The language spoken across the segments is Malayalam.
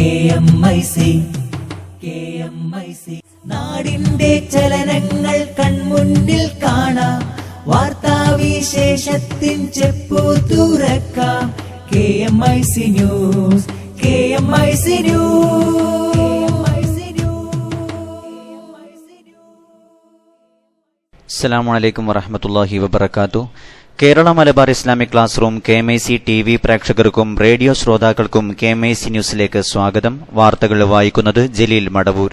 KMIC നാടിന്റെ ചലനങ്ങൾ കൺമുന്നിൽ കാണാം, വാർത്താവിശേഷത്തിൻ ചെപ്പു തുറക്കാം. KMIC news, KMIC news. അസ്സലാമു അലൈക്കും വറഹ്മത്തുള്ളാഹി വബറകാതുഹു. Kerala Malabar Islamic class room KMIC TV പ്രേക്ഷകർക്കും റേഡിയോ ശ്രോതാക്കൾക്കും KMIC ന്യൂസിലേക്ക് സ്വാഗതം. വാർത്തകൾ വായിക്കുന്നത് ജലീൽ മടവൂർ.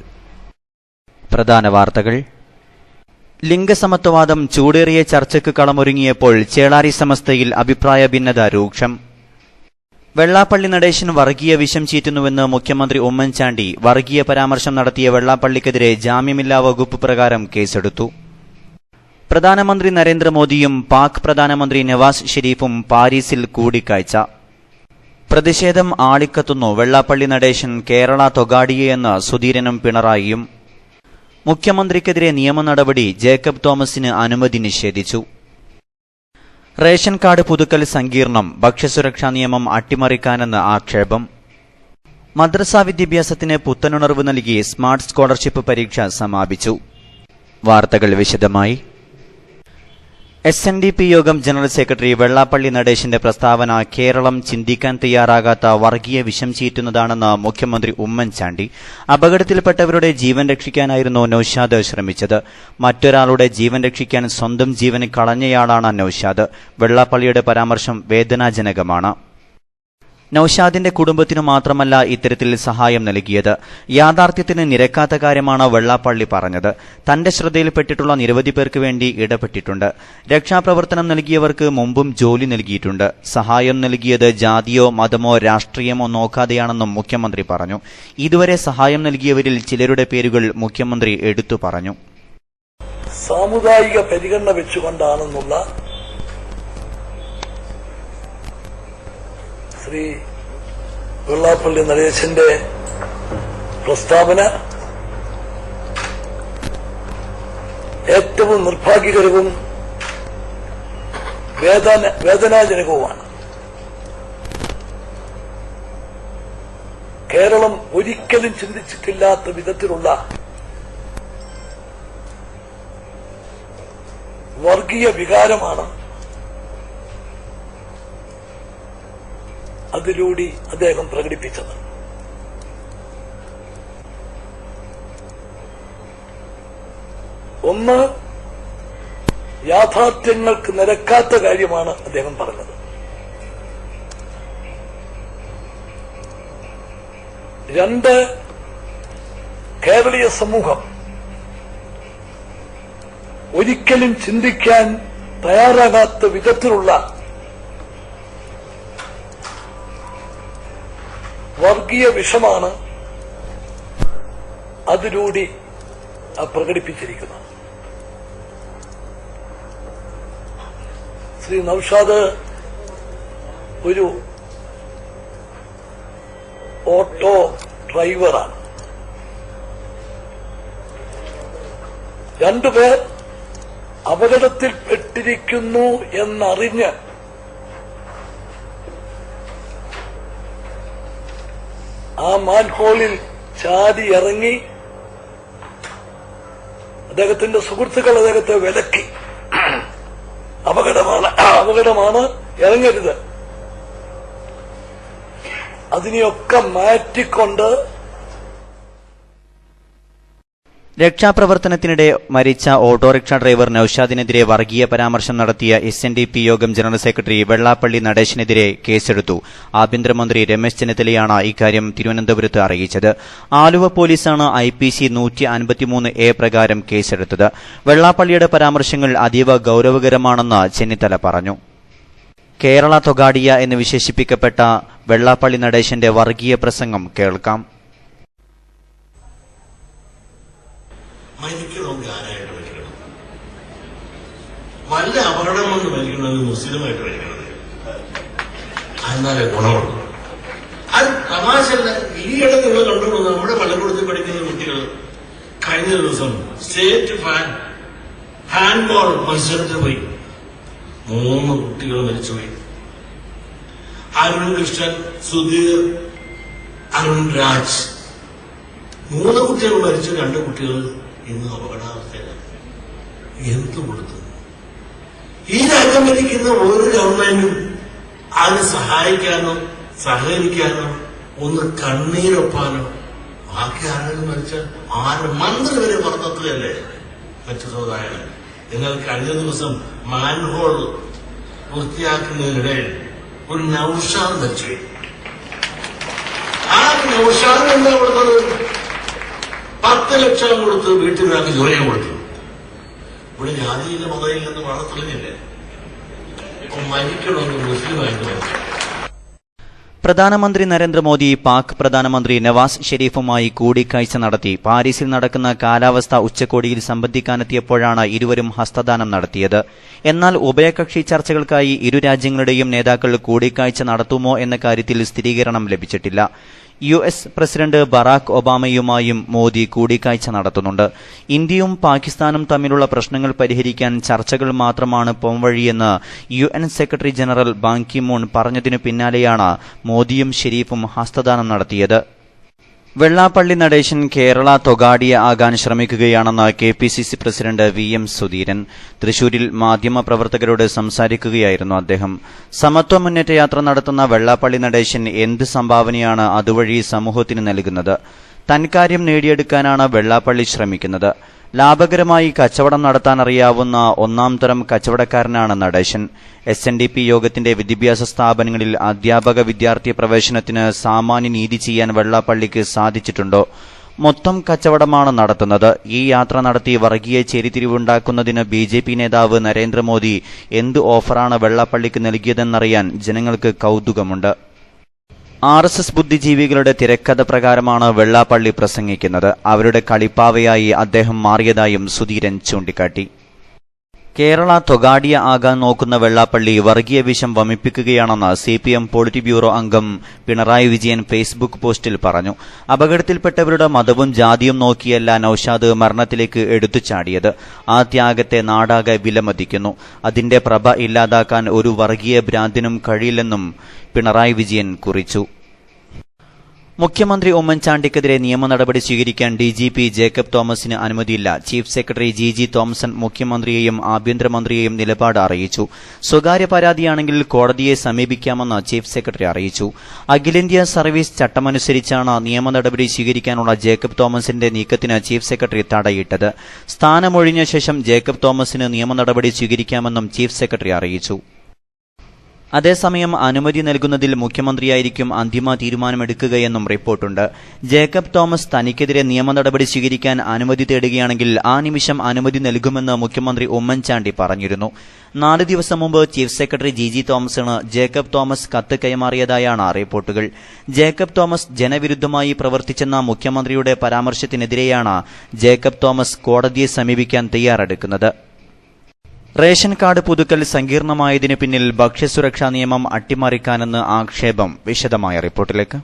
പ്രധാന വാർത്തകൾ. ലിംഗസമത്വവാദം ചൂടേറിയ ചർച്ചയ്ക്ക് കളമൊരുങ്ങിയപ്പോൾ ചേളാരി സമസ്തയിൽ അഭിപ്രായ ഭിന്നത രൂക്ഷം. വെള്ളാപ്പള്ളി നടേശൻ വർഗീയ വിഷം ചീറ്റുന്നുവെന്ന് മുഖ്യമന്ത്രി ഉമ്മൻചാണ്ടി വർഗീയ പരാമർശം നടത്തിയ വെള്ളാപ്പള്ളിക്കെതിരെ ജാമ്യമില്ലാ വകുപ്പ് പ്രകാരം കേസെടുത്തു. പ്രധാനമന്ത്രി നരേന്ദ്രമോദിയും പാക് പ്രധാനമന്ത്രി നവാസ് ഷെരീഫും പാരീസിൽ കൂടിക്കാഴ്ച. പ്രതിഷേധം ആളിക്കത്തുന്നു, വെള്ളാപ്പള്ളി നടേശൻ കേരള തൊഗാഡിയെന്ന് സുധീരനും പിണറായിയും. മുഖ്യമന്ത്രിക്കെതിരെ നിയമ നടപടി, ജേക്കബ് തോമസിന് അനുമതി നിഷേധിച്ചു. റേഷൻ കാർഡ് പുതുക്കൽ സങ്കീർണം, ഭക്ഷ്യസുരക്ഷാ നിയമം അട്ടിമറിക്കാനെന്ന് ആക്ഷേപം. മദ്രസാ വിദ്യാഭ്യാസത്തിന് പുത്തനുണർവ് നൽകി സ്മാർട്ട് സ്കോളർഷിപ്പ് പരീക്ഷ സമാപിച്ചു. വാർത്തകൾ വിശദമായി. SNDP യോഗം ജനറൽ സെക്രട്ടറി വെള്ളാപ്പള്ളി നടേശന്റെ പ്രസ്താവന കേരളം ചിന്തിക്കാൻ തയ്യാറാകാത്ത വർഗീയ വിഷം ചീറ്റുന്നതാണെന്ന് മുഖ്യമന്ത്രി ഉമ്മൻചാണ്ടി. അപകടത്തിൽപ്പെട്ടവരുടെ ജീവൻ രക്ഷിക്കാനായിരുന്നു നൌഷാദ് ശ്രമിച്ചത്. മറ്റൊരാളുടെ ജീവൻ രക്ഷിക്കാൻ സ്വന്തം ജീവൻ കളഞ്ഞയാളാണ് നൌഷാദ്. വെള്ളാപ്പള്ളിയുടെ പരാമർശം വേദനാജനകമാണ്. നൌഷാദിന്റെ കുടുംബത്തിനു മാത്രമല്ല ഇത്തരത്തിൽ സഹായം നൽകിയത്. യാഥാർത്ഥ്യത്തിന് നിരക്കാത്ത കാര്യമാണ് വെള്ളാപ്പള്ളി പറഞ്ഞത്. തന്റെ ശ്രദ്ധയിൽപ്പെട്ടിട്ടുള്ള നിരവധി പേർക്ക് വേണ്ടി ഇടപെട്ടിട്ടുണ്ട്. രക്ഷാപ്രവർത്തനം നൽകിയവർക്ക് മുമ്പും ജോലി നൽകിയിട്ടുണ്ട്. സഹായം നൽകിയത് ജാതിയോ മതമോ രാഷ്ട്രീയമോ നോക്കാതെയാണെന്നും മുഖ്യമന്ത്രി പറഞ്ഞു. ഇതുവരെ സഹായം നൽകിയവരിൽ ചിലരുടെ പേരുകൾ മുഖ്യമന്ത്രി എടുത്തു പറഞ്ഞു. സാമുദായിക പരിഗണന വെച്ചുകൊണ്ടാണെന്നുള്ള ശ്രീ വെള്ളാപ്പള്ളി നടേശന്റെ പ്രസ്താവന ഏറ്റവും നിർഭാഗ്യകരവും വേദനാജനകവുമാണ്. കേരളം ഒരിക്കലും ചിന്തിച്ചിട്ടില്ലാത്ത വിധത്തിലുള്ള വർഗീയ വികാരമാണ് അതിലൂടെ അദ്ദേഹം പ്രകടിപ്പിച്ചത്. ഒന്ന്, യാഥാർത്ഥ്യങ്ങൾക്ക് നിരക്കാത്ത കാര്യമാണ് അദ്ദേഹം പറഞ്ഞത്. രണ്ട്, കേരളീയ സമൂഹം ഒരിക്കലും ചിന്തിക്കാൻ തയ്യാറാകാത്ത വിധത്തിലുള്ള വർഗീയ വിഷമാണ് അതിലൂടെ പ്രകടിപ്പിച്ചിരിക്കുന്നത്. ശ്രീ നൌഷാദ് ഒരു ഓട്ടോ ഡ്രൈവറാണ്. രണ്ടുപേർ അപകടത്തിൽപ്പെട്ടിരിക്കുന്നു എന്നറിഞ്ഞ് ആ മാൻഹോളിൽ ചാടി ഇറങ്ങി അദ്ദേഹത്തിന്റെ സുഹൃത്തുക്കൾ അദ്ദേഹത്തെ വിലക്കി. അപകടമാണ്, ഇറങ്ങരുത്. അതിനെയൊക്കെ മാറ്റിക്കൊണ്ട് രക്ഷാപ്രവർത്തനത്തിനിടെ മരിച്ച ഓട്ടോറിക്ഷ ഡ്രൈവർ നൌഷാദിനെതിരെ വർഗീയ പരാമർശം നടത്തിയ SNDP യോഗം ജനറൽ സെക്രട്ടറി വെള്ളാപ്പള്ളി നടേശനെതിരെ കേസെടുത്തു. ആഭ്യന്തരമന്ത്രി രമേശ് ചെന്നിത്തലയാണ് ഇക്കാര്യം തിരുവനന്തപുരത്ത് അറിയിച്ചത്. ആലുവ പോലീസാണ് IPC 153A പ്രകാരം കേസെടുത്തത്. വെള്ളാപ്പള്ളിയുടെ പരാമർശങ്ങൾ അതീവ ഗൌരവകരമാണെന്ന് ചെന്നിത്തല പറഞ്ഞു. കേരള തൊഗാഡിയ എന്ന് വിശേഷിപ്പിക്കപ്പെട്ട വെള്ളാപ്പള്ളി നടേശന്റെ വർഗീയ പ്രസംഗം കേൾക്കാം. മരിക്കണമെങ്കിൽ ആരായിട്ട് മരിക്കണം? വല്ല അപകടം കൊണ്ട് മരിക്കണമെങ്കിൽ മുസ്ലിമായിട്ട് മരിക്കണത്, എന്നാലേ ഗുണമുള്ളൂ. അത് തമാശല്ല. ഈയിടെ നിങ്ങൾ കണ്ടുകൊണ്ട് നമ്മുടെ പള്ളിക്കൂടത്തിൽ പഠിക്കുന്ന കുട്ടികൾ കഴിഞ്ഞ ദിവസം സ്റ്റേറ്റ് ഹാൻഡ്ബോൾ മത്സരത്തിന് പോയി. 3 കുട്ടികൾ മരിച്ചുപോയി. അരുൺ കൃഷ്ണൻ, സുധീർ, അരുൺരാജ് 3 കുട്ടികൾ മരിച്ചു, 2 കുട്ടികൾ ഇന്ന് അപകടാവസ്ഥയിലാണ്. എന്തു കൊടുത്തു? ഈ രാജ്യം ഭരിക്കുന്ന ഒരു ഗവൺമെന്റും അതിനെ സഹായിക്കാനോ സഹകരിക്കാനോ ഒന്ന് കണ്ണീരൊപ്പാനോ ബാക്കി ആരെങ്കിലും മരിച്ചാൽ മന്ത്രി വരെ മറന്നെത്തുകയല്ലേ മറ്റു സമുദായങ്ങൾ. നിങ്ങൾ കഴിഞ്ഞ ദിവസം മാൻഹോൾ പൂർത്തിയാക്കുന്നതിനിടയിൽ ഒരു നൗഷാദ് മരിച്ചു. ആ നൗഷാദിന് എന്താ കൊടുത്തത്? 10 ലക്ഷം കൊടുത്ത് വീട്ടിലൊരാൾക്ക് ജോലിയും കൊടുത്തു. ഇവിടെ ജാതിയില്ല മതയില്ലെന്ന് വളരെ തെളിഞ്ഞില്ലേ? മരിക്കണമെന്ന് മുസ്ലിമായിട്ട് മരിച്ചു. പ്രധാനമന്ത്രി നരേന്ദ്രമോദി പാക് പ്രധാനമന്ത്രി നവാസ് ഷെരീഫുമായി കൂടിക്കാഴ്ച നടത്തി. പാരീസിൽ നടക്കുന്ന കാലാവസ്ഥാ ഉച്ചകോടിയിൽ സംബന്ധിക്കാനെത്തിയപ്പോഴാണ് ഇരുവരും ഹസ്തദാനം നടത്തിയത്. എന്നാൽ ഉഭയകക്ഷി ചർച്ചകൾക്കായി ഇരു രാജ്യങ്ങളുടെയും നേതാക്കൾ കൂടിക്കാഴ്ച നടത്തുമോ എന്ന കാര്യത്തിൽ സ്ഥിരീകരണം ലഭിച്ചിട്ടില്ല. US പ്രസിഡന്റ് ബറാക് ഒബാമയുമായും മോദി കൂടിക്കാഴ്ച നടത്തുന്നുണ്ട്. ഇന്ത്യയും പാകിസ്ഥാനും തമ്മിലുള്ള പ്രശ്നങ്ങൾ പരിഹരിക്കാൻ ചർച്ചകൾ മാത്രമാണ് പോംവഴിയെന്ന് UN secretary general Ban Ki Moon പറഞ്ഞതിനു പിന്നാലെയാണ് മോദിയും ഷെരീഫും ഹസ്തദാനം നടത്തിയത്. വെള്ളാപ്പള്ളി നടേശൻ കേരള തൊഗാഡിയ ആകാൻ ശ്രമിക്കുകയാണെന്ന് KPCC പ്രസിഡന്റ് VM സുധീരൻ. തൃശൂരിൽ മാധ്യമപ്രവർത്തകരോട് സംസാരിക്കുകയായിരുന്നു അദ്ദേഹം. സമത്വ മുന്നേറ്റ യാത്ര നടത്തുന്ന വെള്ളാപ്പള്ളി നടേശൻ എന്ത് സംഭാവനയാണ് അതുവഴി സമൂഹത്തിന് നൽകുന്നത്? തൻകാര്യം നേടിയെടുക്കാനാണ് വെള്ളാപ്പള്ളി ശ്രമിക്കുന്നത്. ലാഭകരമായി കച്ചവടം നടത്താനറിയാവുന്ന ഒന്നാം തരം കച്ചവടക്കാരനാണ് നടേശൻ. SNDP യോഗത്തിന്റെ വിദ്യാഭ്യാസ സ്ഥാപനങ്ങളിൽ അധ്യാപക വിദ്യാർത്ഥി പ്രവേശനത്തിന് സാമാന്യ നീതി ചെയ്യാൻ വെള്ളാപ്പള്ളിക്ക് സാധിച്ചിട്ടുണ്ടോ? മൊത്തം കച്ചവടമാണ് നടത്തുന്നത്. ഈ യാത്ര നടത്തി വർഗീയ ചേരിതിരിവുണ്ടാക്കുന്നതിന് BJP നേതാവ് നരേന്ദ്രമോദി എന്ത് ഓഫറാണ് വെള്ളാപ്പള്ളിക്ക് നൽകിയതെന്നറിയാൻ ജനങ്ങൾക്ക് കൌതുകമുണ്ട്. RSS ബുദ്ധിജീവികളുടെ തിരക്കഥ പ്രകാരമാണ് വെള്ളാപ്പള്ളി പ്രസംഗിക്കുന്നത്. അവരുടെ കളിപ്പാവയായി അദ്ദേഹം മാറിയതായും സുധീരൻ ചൂണ്ടിക്കാട്ടി. കേരള തൊഗാഡിയ ആകാൻ നോക്കുന്ന വെള്ളാപ്പള്ളി വർഗീയ വിഷം വമിപ്പിക്കുകയാണെന്ന് CPM പോളിറ്റ് ബ്യൂറോ അംഗം പിണറായി വിജയൻ ഫേസ്ബുക്ക് പോസ്റ്റിൽ പറഞ്ഞു. അപകടത്തിൽപ്പെട്ടവരുടെ മതവും ജാതിയും നോക്കിയല്ല നൌഷാദ് മരണത്തിലേക്ക് എടുത്തുചാടിയത്. ആ ത്യാഗത്തെ നാടാകെ വിലമതിക്കുന്നു. അതിന്റെ പ്രഭ ഇല്ലാതാക്കാൻ ഒരു വർഗീയ ഭ്രാന്തിനും കഴിയില്ലെന്നും പിണറായി വിജയൻ കുറിച്ചു. മുഖ്യമന്ത്രി ഉമ്മൻചാണ്ടിക്കെതിരെ നിയമ നടപടി സ്വീകരിക്കാൻ DGP ജേക്കബ് തോമസിന് അനുമതിയില്ല. ചീഫ് സെക്രട്ടറി GG തോമസൺ മുഖ്യമന്ത്രിയെയും ആഭ്യന്തരമന്ത്രിയെയും നിലപാട് അറിയിച്ചു. സ്വകാര്യ പരാതിയാണെങ്കിൽ കോടതിയെ സമീപിക്കാമെന്ന് ചീഫ് സെക്രട്ടറി അറിയിച്ചു. അഖിലേന്ത്യാ സർവീസ് ചട്ടമനുസരിച്ചാണ് നിയമ നടപടി സ്വീകരിക്കാനുള്ള ജേക്കബ് തോമസിന്റെ നീക്കത്തിന് ചീഫ് സെക്രട്ടറി തടയിട്ടത്. സ്ഥാനമൊഴിഞ്ഞ ശേഷം ജേക്കബ് തോമസിന് നിയമ നടപടി സ്വീകരിക്കാമെന്നും ചീഫ് സെക്രട്ടറി അറിയിച്ചു. അതേസമയം അനുമതി നൽകുന്നതിൽ മുഖ്യമന്ത്രിയായിരിക്കും അന്തിമ തീരുമാനമെടുക്കുകയെന്നും റിപ്പോർട്ടുണ്ട്. ജേക്കബ് തോമസ് തനിക്കെതിരെ നിയമ നടപടി സ്വീകരിക്കാൻ അനുമതി തേടുകയാണെങ്കിൽ ആ നിമിഷം അനുമതി നൽകുമെന്ന് മുഖ്യമന്ത്രി ഉമ്മൻചാണ്ടി പറഞ്ഞിരുന്നു. 4 ദിവസം മുമ്പ് ചീഫ് സെക്രട്ടറി GG തോമസിന് ജേക്കബ് തോമസ് കത്ത് കൈമാറിയതായാണ് റിപ്പോർട്ടുകൾ. ജേക്കബ് തോമസ് ജനവിരുദ്ധമായി പ്രവർത്തിച്ചെന്ന മുഖ്യമന്ത്രിയുടെ പരാമർശത്തിനെതിരെയാണ് ജേക്കബ് തോമസ് കോടതിയെ സമീപിക്കാൻ തയ്യാറെടുക്കുന്നത്. റേഷൻ കാർഡ് പുതുക്കൽ സങ്കീർണമായതിനു പിന്നിൽ ഭക്ഷ്യസുരക്ഷാ നിയമം അട്ടിമറിക്കാനെന്ന് ആക്ഷേപം. വിശദമായ റിപ്പോർട്ടിലേക്ക്.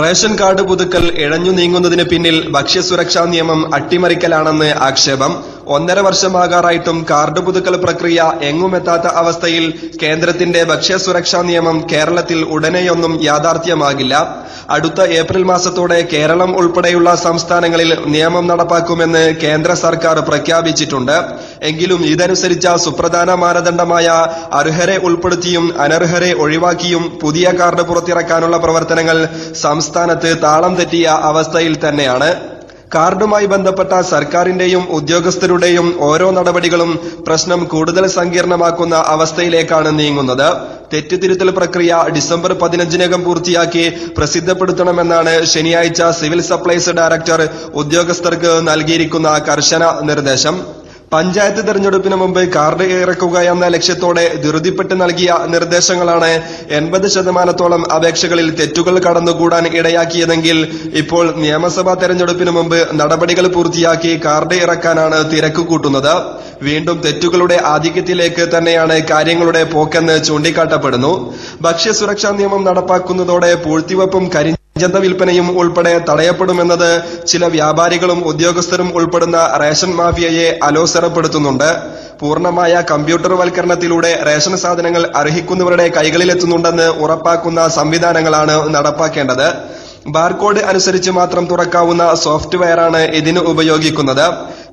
റേഷൻ കാർഡ് പുതുക്കൽ ഇഴഞ്ഞു നീങ്ങുന്നതിന് പിന്നിൽ ഭക്ഷ്യസുരക്ഷാ നിയമം അട്ടിമറിക്കലാണെന്ന് ആക്ഷേപം. 1.5 വർഷമാകാറായിട്ടും കാർഡ് പുതുക്കൽ പ്രക്രിയ എങ്ങുമെത്താത്ത അവസ്ഥയിൽ കേന്ദ്രത്തിന്റെ ഭക്ഷ്യസുരക്ഷാ നിയമം കേരളത്തിൽ ഉടനെയൊന്നും യാഥാർത്ഥ്യമാകില്ല. അടുത്ത ഏപ്രിൽ മാസത്തോടെ കേരളം ഉൾപ്പെടെയുള്ള സംസ്ഥാനങ്ങളിൽ നിയമം നടപ്പാക്കുമെന്ന് കേന്ദ്ര സർക്കാർ പ്രഖ്യാപിച്ചിട്ടുണ്ട്. എങ്കിലും ഇതനുസരിച്ച സുപ്രധാന മാനദണ്ഡമായ അർഹരെ ഉൾപ്പെടുത്തിയും അനർഹരെ ഒഴിവാക്കിയും പുതിയ കാർഡ് പുറത്തിറക്കാനുള്ള പ്രവർത്തനങ്ങൾ സംസ്ഥാനത്ത് താളം തെറ്റിയ അവസ്ഥയിൽ തന്നെയാണ്. കാർഡുമായി ബന്ധപ്പെട്ട സർക്കാരിന്റെയും ഉദ്യോഗസ്ഥരുടെയും ഓരോ നടപടികളും പ്രശ്നം കൂടുതൽ സങ്കീർണമാക്കുന്ന അവസ്ഥയിലേക്കാണ് നീങ്ങുന്നത്. തെറ്റുതിരുത്തൽ പ്രക്രിയ ഡിസംബർ 15-നകം പൂർത്തിയാക്കി പ്രസിദ്ധപ്പെടുത്തണമെന്നാണ് ശനിയാഴ്ച സിവിൽ സപ്ലൈസ് ഡയറക്ടർ ഉദ്യോഗസ്ഥർക്ക് നൽകിയിരിക്കുന്ന കർശന നിർദ്ദേശം. പഞ്ചായത്ത് തെരഞ്ഞെടുപ്പിന് മുമ്പ് കാർഡ് ഇറക്കുക എന്ന ലക്ഷ്യത്തോടെ ധൃതിപ്പെട്ട് നൽകിയ നിർദ്ദേശങ്ങളാണ് 80% അപേക്ഷകളിൽ തെറ്റുകൾ കടന്നുകൂടാൻ ഇടയാക്കിയതെങ്കിൽ ഇപ്പോൾ നിയമസഭാ തെരഞ്ഞെടുപ്പിന് മുമ്പ് നടപടികൾ പൂർത്തിയാക്കി കാർഡ് ഇറക്കാനാണ് തിരക്ക് കൂട്ടുന്നത്. വീണ്ടും തെറ്റുകളുടെ ആധിക്യത്തിലേക്ക് തന്നെയാണ് കാര്യങ്ങളുടെ പോക്കെന്ന് ചൂണ്ടിക്കാട്ടപ്പെടുന്നു. ഭക്ഷ്യസുരക്ഷാ നിയമം നടപ്പാക്കുന്നതോടെ പൂഴ്ത്തിവെപ്പും യന്ത്ര വിൽപ്പനയും ഉൾപ്പെടെ തടയപ്പെടുമെന്നത് ചില വ്യാപാരികളും ഉദ്യോഗസ്ഥരും ഉൾപ്പെടുന്ന റേഷൻ മാഫിയയെ അലോസരപ്പെടുത്തുന്നുണ്ട്. പൂർണ്ണമായ കമ്പ്യൂട്ടർവൽക്കരണത്തിലൂടെ റേഷൻ സാധനങ്ങൾ അർഹിക്കുന്നവരുടെ കൈകളിലെത്തുന്നുണ്ടെന്ന് ഉറപ്പാക്കുന്ന സംവിധാനങ്ങളാണ് നടപ്പാക്കേണ്ടത്. ബാർകോഡ് അനുസരിച്ച് മാത്രം തുറക്കാവുന്ന സോഫ്റ്റ്വെയറാണ് ഇതിന് ഉപയോഗിക്കുന്നത്.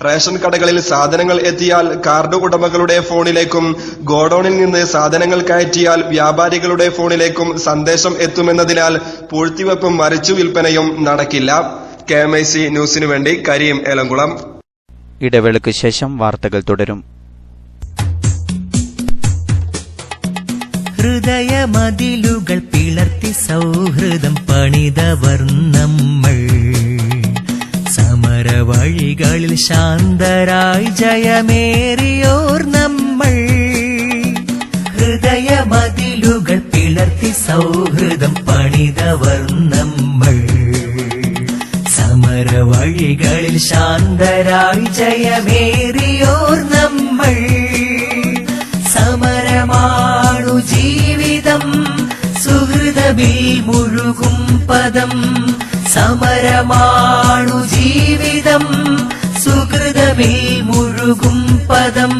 റേഷൻ കടകളിൽ സാധനങ്ങൾ എത്തിയാൽ കാർഡ് ഉടമകളുടെ ഫോണിലേക്കും ഗോഡൌണിൽ നിന്ന് സാധനങ്ങൾ കയറ്റിയാൽ വ്യാപാരികളുടെ ഫോണിലേക്കും സന്ദേശം എത്തുമെന്നതിനാൽ പൂഴ്ത്തിവെപ്പും മറിച്ചു വിൽപ്പനയും നടക്കില്ല. KMIC ന്യൂസിനു വേണ്ടി കരീം ഏലംകുളം. ഇടവേളയ്ക്ക് ശേഷം വാർത്തകൾ തുടരും. ഹൃദയമതിലുകൾ പിളർത്തി സൗഹൃദം പണിതവർ നമ്മൾ. സമരവഴികളിൽ ശാന്തരായി ജയമേറിയോർ നമ്മൾ. ഹൃദയമതിലുകൾ പിളർത്തി സൗഹൃദം പണിതവർ നമ്മൾ. സമരവഴികളിൽ ശാന്തരായി ജയമേറിയോർ നമ്മൾ. സമരമാണു ജീവിതം സുഹൃതമിൽ മുഴുകും പദം. സമരമാണു ജീവിതം സുഹൃതമിൽ മുഴുകും പദം.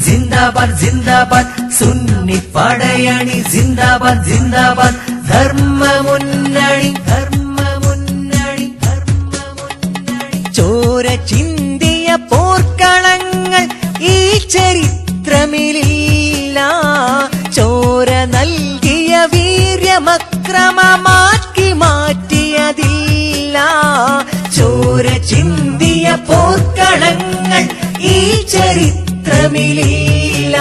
ജിന്ദാബാദ് ജിന്ദാബാദ് സുന്നി പടയണി. ജിന്ദാബാദ് ജിന്ദാബാദ് ധർമ്മമുന്നണി. ധർമ്മമുന്നണി. ധർമ്മമുന്നണി. ചോര ചിന്തിയ പോർക്കളങ്ങൾ ഈ ചരിത്രമില്ല. ചോര നൽകിയ വീര്യമക്രമമാക്കി മാറ്റിയതില്ല. ചോര ചിന്തിയ പോർക്കളങ്ങൾ ഈ ചരിത്രമില്ല.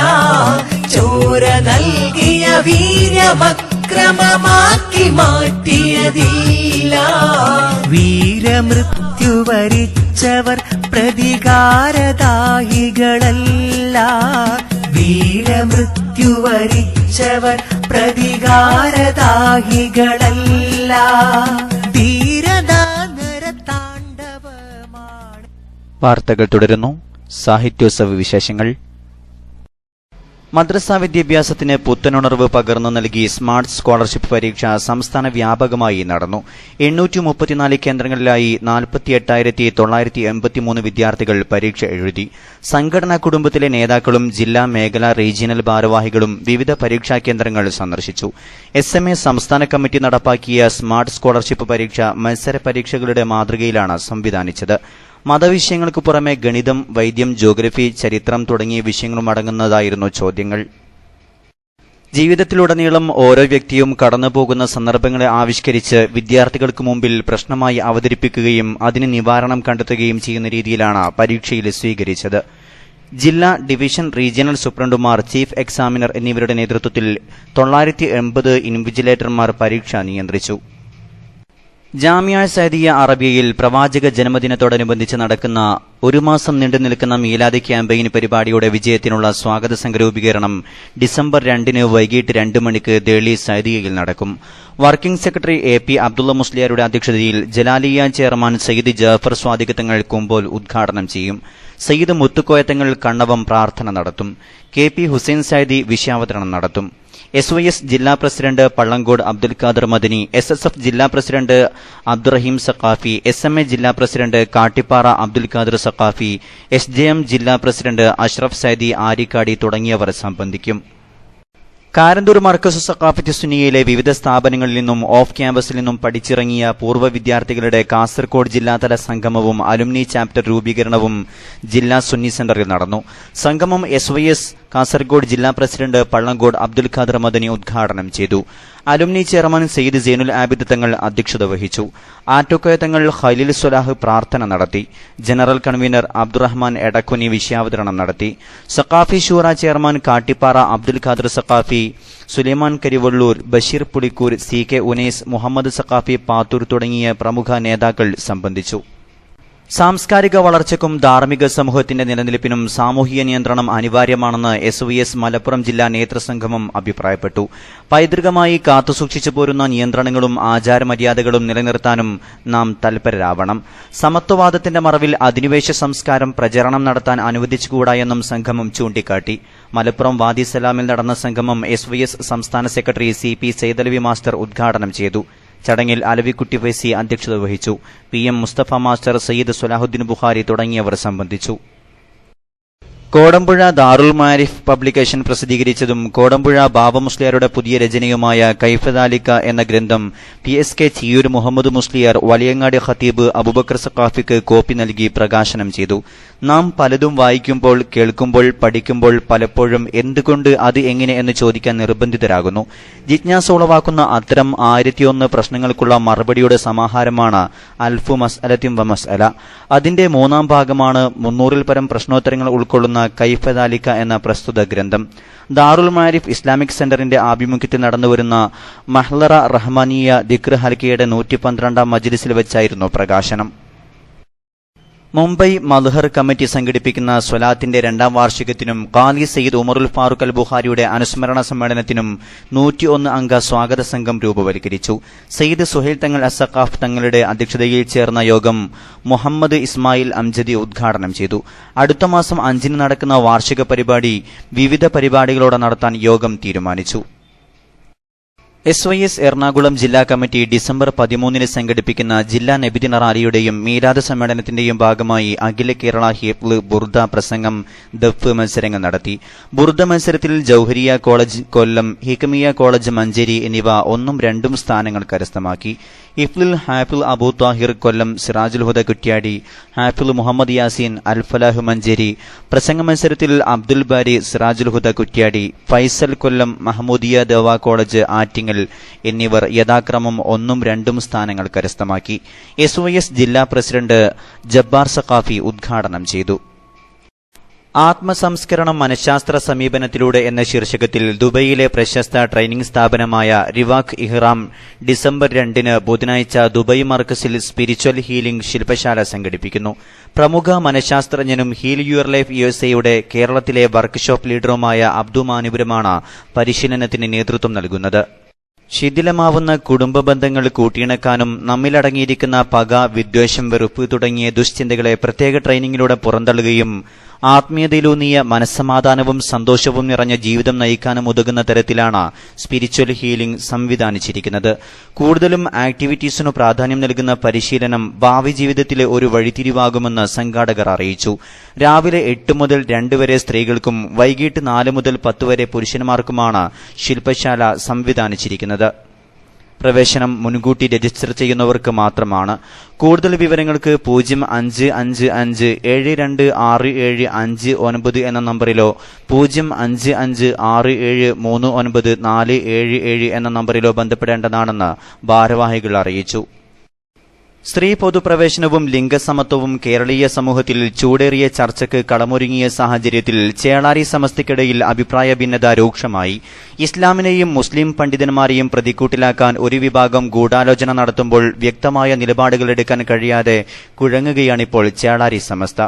ചോര നൽകിയ വീര്യമക്രമമാക്കി മാറ്റിയതില്ല. വീരമൃത്യു വരിച്ചവർ പ്രതികാരദാഹികളല്ല. വീരമൃത്യു വരിച്ചവർ പ്രതികാരദാഹികളല്ല. ധീരതാനരതാണ്ഡവമാണ്. വാർത്തകൾ തുടരുന്നു. സാഹിത്യോത്സവ വിശേഷങ്ങൾ. മദ്രസ വിദ്യാഭ്യാസത്തിന് പുത്തനുണർവ് പകർന്നു നൽകി സ്മാർട്ട് സ്കോളർഷിപ്പ് പരീക്ഷ സംസ്ഥാന വ്യാപകമായി നടന്നു. 834 കേന്ദ്രങ്ങളിലായി 48,983 വിദ്യാർത്ഥികൾ പരീക്ഷ എഴുതി. സംഘടനാ കുടുംബത്തിലെ നേതാക്കളും ജില്ലാ, മേഖല, റീജിയണൽ ഭാരവാഹികളും വിവിധ പരീക്ഷാ കേന്ദ്രങ്ങൾ സന്ദർശിച്ചു. SMA സംസ്ഥാന കമ്മിറ്റി നടപ്പാക്കിയ സ്മാർട്ട് സ്കോളർഷിപ്പ് പരീക്ഷ മത്സര പരീക്ഷകളുടെ മാതൃകയിലാണ് സംവിധാനിച്ചത്. മതവിഷയങ്ങൾക്ക് പുറമെ ഗണിതം, വൈദ്യം, ജോഗ്രഫി, ചരിത്രം തുടങ്ങിയ വിഷയങ്ങളും അടങ്ങുന്നതായിരുന്നു ചോദ്യങ്ങൾ. ജീവിതത്തിലുടനീളം ഓരോ വ്യക്തിയും കടന്നുപോകുന്ന സന്ദർഭങ്ങളെ ആവിഷ്കരിച്ച് വിദ്യാർത്ഥികൾക്ക് മുമ്പിൽ പ്രശ്നമായി അവതരിപ്പിക്കുകയും അതിന് നിവാരണം കണ്ടെത്തുകയും ചെയ്യുന്ന രീതിയിലാണ് പരീക്ഷയിൽ സ്വീകരിച്ചത്. ജില്ലാ, ഡിവിഷൻ, റീജിയണൽ സൂപ്രണ്ടുമാർ, ചീഫ് എക്സാമിനർ എന്നിവരുടെ നേതൃത്വത്തിൽ 980 ഇൻവിജിലേറ്റർമാർ പരീക്ഷ നിയന്ത്രിച്ചു. ജാമിയ സൈദിയ അറബിയയിൽ പ്രവാചക ജന്മദിനത്തോടനുബന്ധിച്ച് നടക്കുന്ന ഒരു മാസം നീണ്ടുനിൽക്കുന്ന മീലാദി ക്യാമ്പയിൻ പരിപാടിയുടെ വിജയത്തിനുള്ള സ്വാഗത സംഘരൂപീകരണം ഡിസംബർ 2 വൈകിട്ട് 2 മണിക്ക് ദേളി സൈദിയയിൽ നടക്കും. വർക്കിംഗ് സെക്രട്ടറി AP അബ്ദുള്ള മുസ്ലിയാരുടെ അധ്യക്ഷതയിൽ ജലാലിയ ചെയർമാൻ സയ്യിദ് ജാഫർ സ്വാദിഖ് തങ്ങൾ കുമ്പോൾ ഉദ്ഘാടനം ചെയ്യും. സയ്യിദ് മുത്തുക്കോയത്തങ്ങൾ കണ്ണവം പ്രാർത്ഥന നടത്തും. KP ഹുസൈൻ സൈദി വിഷയാവതരണം നടത്തും. SYS ജില്ലാ പ്രസിഡന്റ് പള്ളങ്കോട് അബ്ദുൽ ഖാദർ മദനി, SSF ജില്ലാ പ്രസിഡന്റ് അബ്ദുറഹീം സഖാഫി, SMA ജില്ലാ പ്രസിഡന്റ് കാട്ടിപ്പാറ അബ്ദുൽ ഖാദർ സഖാഫി, SJM ജില്ലാ പ്രസിഡന്റ് അഷ്റഫ് സൈദി ആരിക്കാടി തുടങ്ങിയവർ സംബന്ധിക്കും. കാരന്തൂർ മർക്കസ് സഖാഫത്ത് സുന്നിയയിലെ വിവിധ സ്ഥാപനങ്ങളിൽ നിന്നും ഓഫ് ക്യാമ്പസിൽ നിന്നും പഠിച്ചിറങ്ങിയ പൂർവ്വ വിദ്യാർത്ഥികളുടെ കാസർകോട് ജില്ലാതല സംഗമവും അലുമിനി ചാപ്റ്റർ രൂപീകരണവും ജില്ലാ സുന്നി സെന്ററിൽ നടന്നു. സംഗമം SYS കാസർകോട് ജില്ലാ പ്രസിഡന്റ് പള്ളങ്കോട് അബ്ദുൽ ഖാദർ മദനി ഉദ്ഘാടനം ചെയ്തു. അലുമിനി ചെയർമാൻ സയ്യിദ് സൈനുൽ ആബിദ് തങ്ങൾ അധ്യക്ഷത വഹിച്ചു. ആറ്റോക്കോയ തങ്ങൾ ഖലീൽ സ്വലാഹ് പ്രാർത്ഥന നടത്തി. ജനറൽ കൺവീനർ അബ്ദുറഹ്മാൻ എടക്കുനി വിഷയാവതരണം നടത്തി. സഖാഫി ഷൂറ ചെയർമാൻ കാട്ടിപ്പാറ അബ്ദുൽ ഖാദർ സഖാഫി, സുലൈമാൻ കരിവള്ളൂർ, ബഷീർ പുളിക്കൂർ, CK ഉനൈസ്, മുഹമ്മദ് സഖാഫി പാത്തൂർ തുടങ്ങിയ പ്രമുഖ നേതാക്കൾ സംബന്ധിച്ചു. സാംസ്കാരിക വളർച്ചയ്ക്കും ധാർമ്മിക സമൂഹത്തിന്റെ നിലനിൽപ്പിനും സാമൂഹിക നിയന്ത്രണം അനിവാര്യമാണെന്ന് SYS മലപ്പുറം ജില്ലാ നേതൃസംഗമം അഭിപ്രായപ്പെട്ടു. പൈതൃകമായി കാത്തുസൂക്ഷിച്ചു പോരുന്ന നിയന്ത്രണങ്ങളും ആചാരമര്യാദകളും നിലനിർത്താനും നാം തൽപരരാവണം. സമത്വവാദത്തിന്റെ മറവിൽ അധിനിവേശ സംസ്കാരം പ്രചരണം നടത്താൻ അനുവദിച്ചുകൂടാ എന്നും സംഗമം ചൂണ്ടിക്കാട്ടി. മലപ്പുറം വാദി സലാമിൽ നടന്ന സംഗമം SYS സംസ്ഥാന സെക്രട്ടറി CP സൈദലവി മാസ്റ്റർ ഉദ്ഘാടനം ചെയ്തു. ചടങ്ങിൽ അലവിക്കുട്ടി ഫൈസി അധ്യക്ഷത വഹിച്ചു. PM മുസ്തഫ മാസ്റ്റർ, സയ്യിദ് സ്വലാഹുദ്ദീൻ ബുഖാരി തുടങ്ങിയവർ സംബന്ധിച്ചു. കോടമ്പുഴ ദാറുൽ മാരിഫ് പബ്ലിക്കേഷൻ പ്രസിദ്ധീകരിച്ചതും കോടമ്പുഴ ബാബ മുസ്ലിയാരുടെ പുതിയ രചനയുമായ കൈഫദാലിക്ക എന്ന ഗ്രന്ഥം PSK ചിയൂർ മുഹമ്മദ് മുസ്ലിയാർ വലിയങ്ങാടി ഖത്തീബ് അബൂബക്കർ സഖാഫിക്ക് കോപ്പി നൽകി പ്രകാശനം ചെയ്തു. നാം പലതും വായിക്കുമ്പോൾ, കേൾക്കുമ്പോൾ, പഠിക്കുമ്പോൾ പലപ്പോഴും എന്തുകൊണ്ട്, അത് എങ്ങനെ എന്ന് ചോദിക്കാൻ നിർബന്ധിതരാകുന്നു. ജിജ്ഞാസ ഉളവാക്കുന്ന അത്തരം 1001 പ്രശ്നങ്ങൾക്കുള്ള മറുപടിയുടെ സമാഹാരമാണ് അൽഫു മസ്അലത്തിൻ വ മസ്അല. അതിന്റെ 3ാം ഭാഗമാണ് 300-ൽ പരം പ്രശ്നോത്തരങ്ങൾ ഉൾക്കൊള്ളുന്ന കൈഫദാലിക്ക എന്ന പ്രസ്തുത ഗ്രന്ഥം. ദാറുൽ മാരിഫ് ഇസ്ലാമിക് സെന്ററിന്റെ ആഭിമുഖ്യത്തിൽ നടന്നുവരുന്ന മഹ്ലറ റഹ്മാനിയ ദിക്ർ ഹൽക്കയുടെ 112ാം മജ്ലിസിൽ വെച്ചായിരുന്നു പ്രകാശനം. മുംബൈ മദ്ഹർ കമ്മിറ്റി സംഘടിപ്പിക്കുന്ന സ്വലാത്തിന്റെ 2ാം വാർഷികത്തിനും ഖാലി സയ്യിദ് ഉമറുൽ ഫാറൂഖ് അൽ ബുഖാരിയുടെ അനുസ്മരണ സമ്മേളനത്തിനും 101 അംഗ സ്വാഗത സംഘം രൂപവൽക്കരിച്ചു. സയ്യിദ് സുഹൈൽ തങ്ങൾ അസ്സഖാഫ് തങ്ങളുടെ അധ്യക്ഷതയിൽ ചേർന്ന യോഗം മുഹമ്മദ് ഇസ്മായിൽ അംജദി ഉദ്ഘാടനം ചെയ്തു. അടുത്ത മാസം 5-ന് നടക്കുന്ന വാർഷിക പരിപാടി വിവിധ പരിപാടികളോടെ നടത്താൻ യോഗം തീരുമാനിച്ചു. SYS എറണാകുളം ജില്ലാ കമ്മിറ്റി ഡിസംബർ 13-ന് സംഘടിപ്പിക്കുന്ന ജില്ലാ നബിദിന റാലിയുടെയും മീലാദ് സമ്മേളനത്തിന്റെയും ഭാഗമായി അഖില കേരള ഹിഫ്ള് ബുർദ പ്രസംഗം ദഫ് മത്സരങ്ങൾ നടത്തി. ബുർദ മത്സരത്തിൽ ജൌഹരിയ കോളേജ് കൊല്ലം, ഹിക്മിയ കോളേജ് മഞ്ചേരി എന്നിവ 1ഉം 2ഉം സ്ഥാനങ്ങൾ കരസ്ഥമാക്കി. ഹിഫ്ളിൽ ഹാഫിൽ അബൂ താഹിർ കൊല്ലം, സിറാജുൽ ഹുദ കുറ്റ്യാടി, ഹാഫിൽ മുഹമ്മദ് യാസീൻ അൽഫലാഹ് മഞ്ചേരി. പ്രസംഗ മത്സരത്തിൽ അബ്ദുൽ ബാരി, സിറാജുൽ ഹുദ കുറ്റ്യാടി, ഫൈസൽ കൊല്ലം, മഹ്മൂദിയ ദവാ കോളേജ് ആറ്റിങ്ങൽ എന്നിവർ യഥാക്രമം 1ഉം 2ഉം സ്ഥാനങ്ങൾ കരസ്ഥമാക്കി. SYS ജില്ലാ പ്രസിഡന്റ് ജബ്ബാർ സഖാഫി ഉദ്ഘാടനം ചെയ്തു. ആത്മസംസ്കരണം മനഃശാസ്ത്ര സമീപനത്തിലൂടെ എന്ന ശീർഷകത്തിൽ ദുബൈയിലെ പ്രശസ്ത ട്രെയിനിംഗ് സ്ഥാപനമായ റിവാഖ് ഇഹ്റാം ഡിസംബർ 2-ന് ബുധനാഴ്ച ദുബൈ മർക്കസിൽ സ്പിരിച്വൽ ഹീലിംഗ് ശില്പശാല സംഘടിപ്പിക്കുന്നു. പ്രമുഖ മനഃശാസ്ത്രജ്ഞനും ഹീൽ യുവർ ലൈഫ് USA കേരളത്തിലെ വർക്ക്ഷോപ്പ് ലീഡറുമായ അബ്ദു മാനുപുരമാണ് പരിശീലനത്തിന് നേതൃത്വം നൽകുന്നത്. ശിഥിലമാവുന്ന കുടുംബ ബന്ധങ്ങൾ കൂട്ടിയിണക്കാനും നമ്മിലടങ്ങിയിരിക്കുന്ന പക, വിദ്വേഷം, വെറുപ്പ് തുടങ്ങിയ ദുശ്ചിന്തകളെ പ്രത്യേക ട്രെയിനിങ്ങിലൂടെ പുറന്തള്ളുകയും ആത്മീയതയിലൂന്നിയ മനസ്സമാധാനവും സന്തോഷവും നിറഞ്ഞ ജീവിതം നയിക്കാനും ഉതകുന്ന തരത്തിലാണ് സ്പിരിച്വൽ ഹീലിംഗ് സംവിധാനിച്ചിരിക്കുന്നത്. കൂടുതലും ആക്ടിവിറ്റീസിനു പ്രാധാന്യം നൽകുന്ന പരിശീലനം ഭാവി ജീവിതത്തിലെ ഒരു വഴിത്തിരിവാകുമെന്ന് സംഘാടകർ അറിയിച്ചു. രാവിലെ 8 മുതൽ 2 വരെ സ്ത്രീകൾക്കും വൈകിട്ട് 4 മുതൽ 10 വരെ പുരുഷന്മാർക്കുമാണ് ശില്പശാല സംവിധാനിച്ചിരിക്കുന്നത്. പ്രവേശനം മുൻകൂട്ടി രജിസ്റ്റർ ചെയ്യുന്നവർക്ക് മാത്രമാണ്. കൂടുതൽ വിവരങ്ങൾക്ക് 0555726759 എന്ന നമ്പറിലോ 0556739477 എന്ന നമ്പറിലോ ബന്ധപ്പെടേണ്ടതാണെന്ന് ഭാരവാഹികൾ അറിയിച്ചു. സ്ത്രീ പൊതുപ്രവേശനവും ലിംഗസമത്വവും കേരളീയ സമൂഹത്തിൽ ചൂടേറിയ ചർച്ചയ്ക്ക് കളമൊരുങ്ങിയ സാഹചര്യത്തിൽ ചേളാരി സമസ്തയ്ക്കിടയിൽ അഭിപ്രായ ഭിന്നത രൂക്ഷമായി. ഇസ്ലാമിനെയും മുസ്ലിം പണ്ഡിതന്മാരെയും പ്രതിക്കൂട്ടിലാക്കാൻ ഒരു വിഭാഗം ഗൂഢാലോചന നടത്തുമ്പോൾ വ്യക്തമായ നിലപാടുകളെടുക്കാൻ കഴിയാതെ കുഴങ്ങുകയാണിപ്പോൾ ചേളാരി സമസ്ത.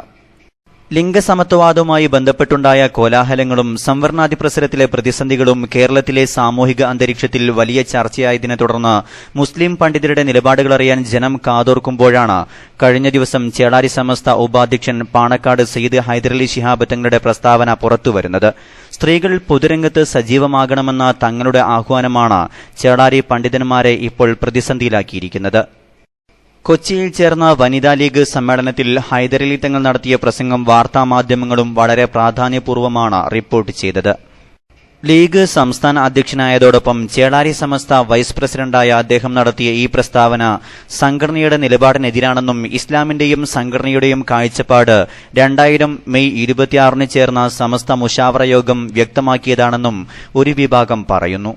ലിംഗസമത്വവാദവുമായി ബന്ധപ്പെട്ടുണ്ടായ കോലാഹലങ്ങളും സംവരണാധിപ്രസരത്തിലെ പ്രതിസന്ധികളും കേരളത്തിലെ സാമൂഹിക അന്തരീക്ഷത്തിൽ വലിയ ചർച്ചയായതിനെ തുടർന്ന് മുസ്ലിം പണ്ഡിതരുടെ നിലപാടുകളറിയാൻ ജനം കാതോർക്കുമ്പോഴാണ് കഴിഞ്ഞ ദിവസം ചേളാരി സമസ്ത ഉപാധ്യക്ഷൻ പാണക്കാട് സയ്യിദ് ഹൈദരലി ശിഹാബ് തങ്ങളുടെ പ്രസ്താവന പുറത്തുവരുന്നത്. സ്ത്രീകൾ പൊതുരംഗത്ത് സജീവമാകണമെന്ന തങ്ങളുടെ ആഹ്വാനമാണ് ചേളാരി പണ്ഡിതന്മാരെ ഇപ്പോൾ പ്രതിസന്ധിയിലാക്കിയിരിക്കുന്നത്. കൊച്ചിയിൽ ചേർന്ന വനിതാ ലീഗ് സമ്മേളനത്തിൽ ഹൈദരലി തങ്ങൾ നടത്തിയ പ്രസംഗം വാർത്താമാധ്യമങ്ങളും വളരെ പ്രാധാന്യപൂർവ്വമാണ് റിപ്പോർട്ട് ചെയ്തത്. ലീഗ് സംസ്ഥാന അധ്യക്ഷനായതോടൊപ്പം ചേളാരി സമസ്ത വൈസ് പ്രസിഡന്റായ അദ്ദേഹം നടത്തിയ ഈ പ്രസ്താവന സംഘടനയുടെ നിലപാടിനെതിരാണെന്നും ഇസ്ലാമിന്റെയും സംഘടനയുടെയും കാഴ്ചപ്പാട് 2000 മെയ് 26-ന് ചേർന്ന സമസ്ത മുഷാവറ യോഗം വ്യക്തമാക്കിയതാണെന്നും ഒരു വിഭാഗം പറയുന്നു.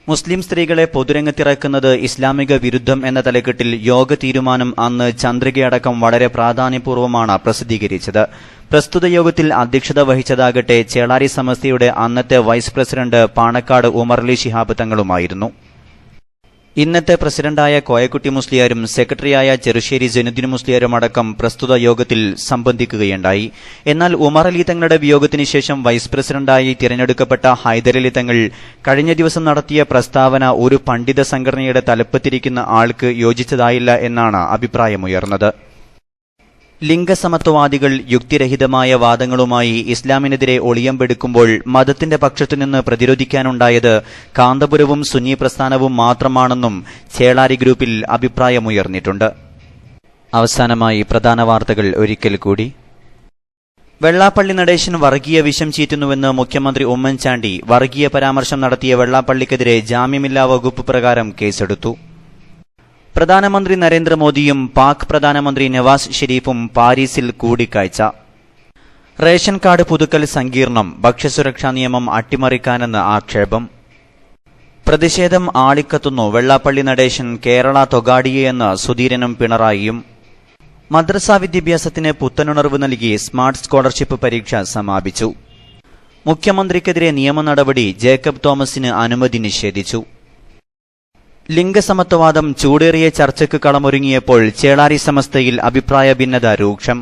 മുസ്ലിം സ്ത്രീകളെ പൊതുരംഗത്തിറക്കുന്നത് ഇസ്ലാമിക വിരുദ്ധം എന്ന തലക്കെട്ടിൽ യോഗ തീരുമാനം അന്ന് ചന്ദ്രികയടക്കം വളരെ പ്രാധാന്യപൂർവ്വമാണ് പ്രസിദ്ധീകരിച്ചത്. പ്രസ്തുത യോഗത്തിൽ അധ്യക്ഷത വഹിച്ചതാകട്ടെ ചേളാരി സമസ്തയുടെ അന്നത്തെ വൈസ് പ്രസിഡന്റ് പാണക്കാട് ഉമർലി ശിഹാബ് തങ്ങളുമായിരുന്നു. ഇന്നത്തെ പ്രസിഡന്റായ കോയക്കുട്ടി മുസ്ലിയാരും സെക്രട്ടറിയായ ചെറുശ്ശേരി ജനുദ്ദീൻ മുസ്ലിയാരും അടക്കം പ്രസ്തുത യോഗത്തിൽ സംബന്ധിക്കുകയുണ്ടായി. എന്നാൽ ഉമർ അലി തങ്ങളുടെ വിയോഗത്തിന് ശേഷം വൈസ് പ്രസിഡന്റായി തിരഞ്ഞെടുക്കപ്പെട്ട ഹൈദരലി തങ്ങൾ കഴിഞ്ഞ ദിവസം നടത്തിയ പ്രസ്താവന ഒരു പണ്ഡിത സംഘടനയുടെ തലപ്പത്തിരിക്കുന്ന ആൾക്ക് യോജിച്ചതായില്ല എന്നാണ് അഭിപ്രായമുയർന്നത്. ലിംഗസമത്വവാദികൾ യുക്തിരഹിതമായ വാദങ്ങളുമായി ഇസ്ലാമിനെതിരെ ഒളിയമ്പെടുക്കുമ്പോൾ മതത്തിന്റെ പക്ഷത്തുനിന്ന് പ്രതിരോധിക്കാനുണ്ടായത് കാന്തപുരവും സുന്നി പ്രസ്ഥാനവും മാത്രമാണെന്നും ചേളാരി ഗ്രൂപ്പിൽ അഭിപ്രായമുയർന്നിട്ടുണ്ട്. അവസാനമായി പ്രധാന വാർത്തകൾ ഒരിക്കൽ കൂടി. വെള്ളാപ്പള്ളി നടേശൻ വർഗീയ വിഷം ചീറ്റുന്നുവെന്ന് മുഖ്യമന്ത്രി ഉമ്മൻചാണ്ടി വർഗീയ പരാമർശം നടത്തിയ വെള്ളാപ്പള്ളിക്കെതിരെ ജാമ്യമില്ലാ വകുപ്പ് പ്രകാരം കേസെടുത്തു. പ്രധാനമന്ത്രി നരേന്ദ്രമോദിയും പാക് പ്രധാനമന്ത്രി നവാസ് ഷെരീഫും പാരീസിൽ കൂടിക്കാഴ്ച. റേഷൻ കാർഡ് പുതുക്കൽ സങ്കീർണം, ഭക്ഷ്യസുരക്ഷാ നിയമം അട്ടിമറിക്കാനെന്ന് ആക്ഷേപം. പ്രതിഷേധം ആളിക്കത്തുന്നു, വെള്ളാപ്പള്ളി നടേശൻ കേരള തൊഗാഡിയെന്ന് സുധീരനും പിണറായിയും. മദ്രസാ വിദ്യാഭ്യാസത്തിന് പുത്തനുണർവ് നൽകി സ്മാർട്ട് സ്കോളർഷിപ്പ് പരീക്ഷ സമാപിച്ചു. മുഖ്യമന്ത്രിക്കെതിരെ നിയമ നടപടി, ജേക്കബ് തോമസിന് അനുമതി നിഷേധിച്ചു. ലിംഗസമത്വവാദം ചൂടേറിയ ചർച്ചയ്ക്ക് കളമൊരുങ്ങിയപ്പോൾ ചേളാരി സമസ്തയിൽ അഭിപ്രായ ഭിന്നത രൂക്ഷം.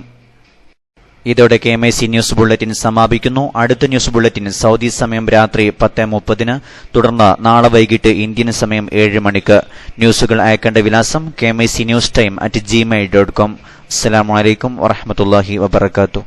ഇതോടെ KMIC ന്യൂസ് ബുള്ളറ്റിൻ സമാപിക്കുന്നു. അടുത്ത ന്യൂസ് ബുള്ളറ്റിൻ സൗദി സമയം രാത്രി 10:30, തുടർന്ന് നാളെ വൈകിട്ട് ഇന്ത്യൻ സമയം 7 മണിക്ക്. ന്യൂസുകൾ അയക്കേണ്ട വിലാസം KMIC News Time @gmail.com. അസ്സലാമു അലൈക്കും വറഹ്മത്തുള്ളാഹി വബറകാതുഹു.